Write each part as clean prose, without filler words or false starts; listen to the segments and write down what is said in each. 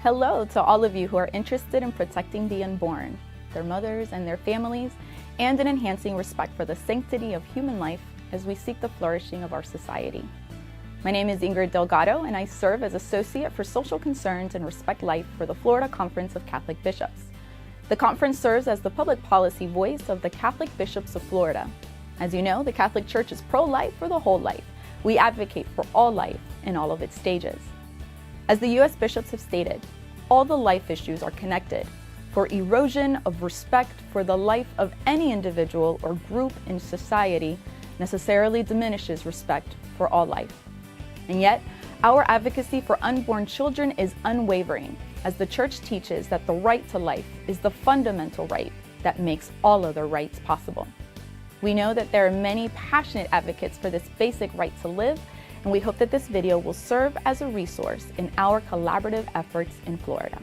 Hello to all of you who are interested in protecting the unborn, their mothers and their families, and in enhancing respect for the sanctity of human life as we seek the flourishing of our society. My name is Ingrid Delgado, and I serve as Associate for Social Concerns and Respect Life for the Florida Conference of Catholic Bishops. The conference serves as the public policy voice of the Catholic Bishops of Florida. As you know, the Catholic Church is pro-life for the whole life. We advocate for all life in all of its stages. As the U.S. bishops have stated, all the life issues are connected, for erosion of respect for the life of any individual or group in society necessarily diminishes respect for all life. And yet, our advocacy for unborn children is unwavering, as the Church teaches that the right to life is the fundamental right that makes all other rights possible. We know that there are many passionate advocates for this basic right to live, and we hope that this video will serve as a resource in our collaborative efforts in Florida.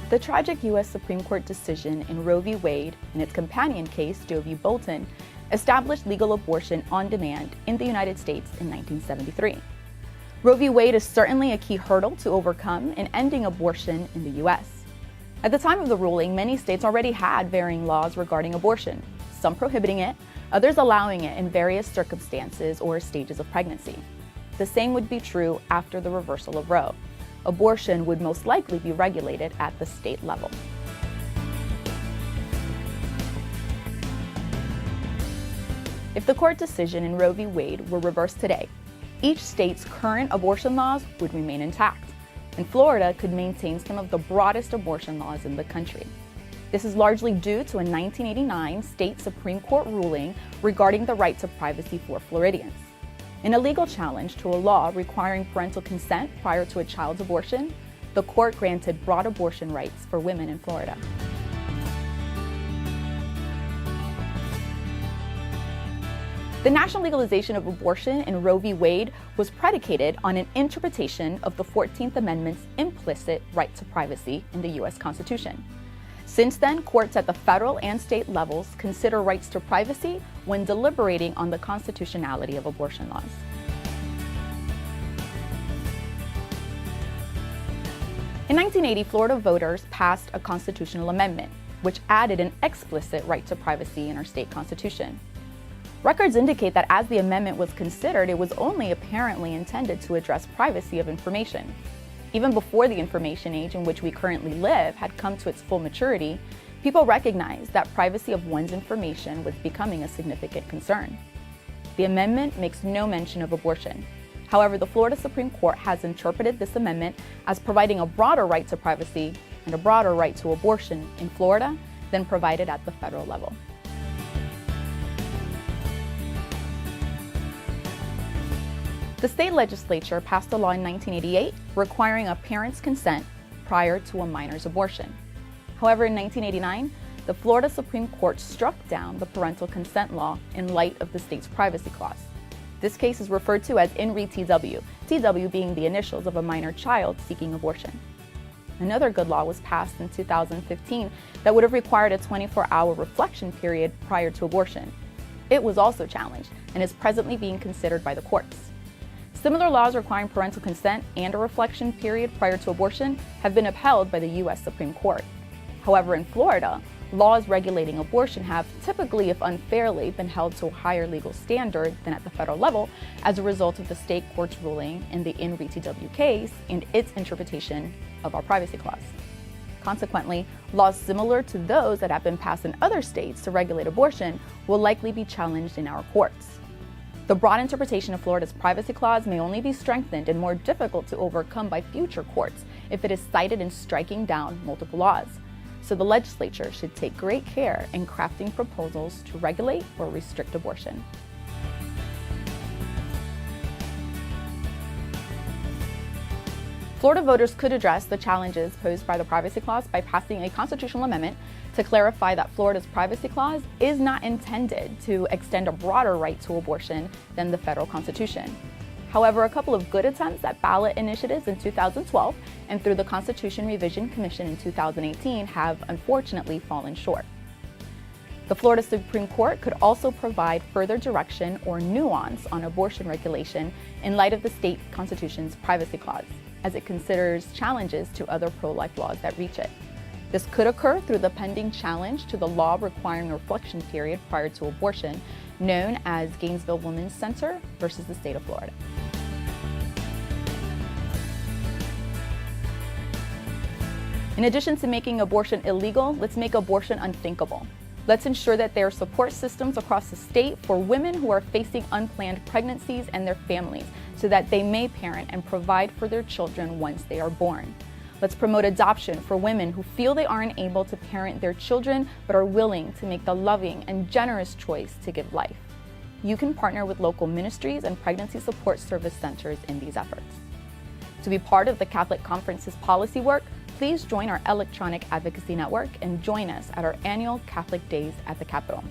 The tragic U.S. Supreme Court decision in Roe v. Wade and its companion case, Doe v. Bolton, established legal abortion on demand in the United States in 1973. Roe v. Wade is certainly a key hurdle to overcome in ending abortion in the U.S. At the time of the ruling, many states already had varying laws regarding abortion, some prohibiting it, others allowing it in various circumstances or stages of pregnancy. The same would be true after the reversal of Roe. Abortion would most likely be regulated at the state level. If the court decision in Roe v. Wade were reversed today, each state's current abortion laws would remain intact, and Florida could maintain some of the broadest abortion laws in the country. This is largely due to a 1989 state Supreme Court ruling regarding the right to privacy for Floridians. In a legal challenge to a law requiring parental consent prior to a child's abortion, the court granted broad abortion rights for women in Florida. The national legalization of abortion in Roe v. Wade was predicated on an interpretation of the 14th Amendment's implicit right to privacy in the U.S. Constitution. Since then, courts at the federal and state levels consider rights to privacy when deliberating on the constitutionality of abortion laws. In 1980, Florida voters passed a constitutional amendment, which added an explicit right to privacy in our state constitution. Records indicate that as the amendment was considered, it was only apparently intended to address privacy of information. Even before the information age in which we currently live had come to its full maturity, people recognized that privacy of one's information was becoming a significant concern. The amendment makes no mention of abortion. However, the Florida Supreme Court has interpreted this amendment as providing a broader right to privacy and a broader right to abortion in Florida than provided at the federal level. The state legislature passed a law in 1988 requiring a parent's consent prior to a minor's abortion. However, in 1989, the Florida Supreme Court struck down the parental consent law in light of the state's privacy clause. This case is referred to as In Re TW, TW being the initials of a minor child seeking abortion. Another good law was passed in 2015 that would have required a 24-hour reflection period prior to abortion. It was also challenged and is presently being considered by the courts. Similar laws requiring parental consent and a reflection period prior to abortion have been upheld by the U.S. Supreme Court. However, in Florida, laws regulating abortion have typically, if unfairly, been held to a higher legal standard than at the federal level as a result of the state court's ruling in the In Re TW case and its interpretation of our privacy clause. Consequently, laws similar to those that have been passed in other states to regulate abortion will likely be challenged in our courts. The broad interpretation of Florida's privacy clause may only be strengthened and more difficult to overcome by future courts if it is cited in striking down multiple laws. So the legislature should take great care in crafting proposals to regulate or restrict abortion. Florida voters could address the challenges posed by the privacy clause by passing a constitutional amendment to clarify that Florida's privacy clause is not intended to extend a broader right to abortion than the federal constitution. However, a couple of good attempts at ballot initiatives in 2012 and through the Constitution Revision Commission in 2018 have unfortunately fallen short. The Florida Supreme Court could also provide further direction or nuance on abortion regulation in light of the state constitution's privacy clause, as it considers challenges to other pro-life laws that reach it. This could occur through the pending challenge to the law requiring a reflection period prior to abortion, known as Gainesville Women's Center versus the state of Florida. In addition to making abortion illegal, let's make abortion unthinkable. Let's ensure that there are support systems across the state for women who are facing unplanned pregnancies and their families so that they may parent and provide for their children once they are born. Let's promote adoption for women who feel they aren't able to parent their children but are willing to make the loving and generous choice to give life. You can partner with local ministries and pregnancy support service centers in these efforts. To be part of the Catholic Conference's policy work, please join our electronic advocacy network and join us at our annual Catholic Days at the Capitol.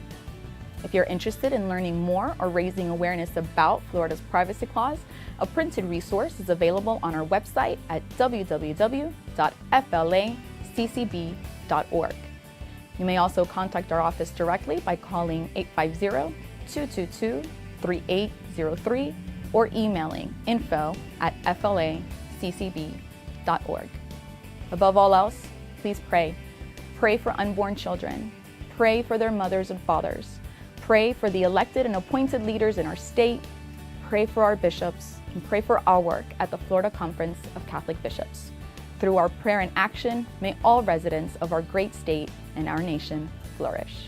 If you're interested in learning more or raising awareness about Florida's privacy clause, a printed resource is available on our website at www.flaccb.org. You may also contact our office directly by calling 850-222-3803 or emailing info@flaccb.org. Above all else, please pray. Pray for unborn children. Pray for their mothers and fathers. Pray for the elected and appointed leaders in our state. Pray for our bishops, and pray for our work at the Florida Conference of Catholic Bishops. Through our prayer and action, may all residents of our great state and our nation flourish.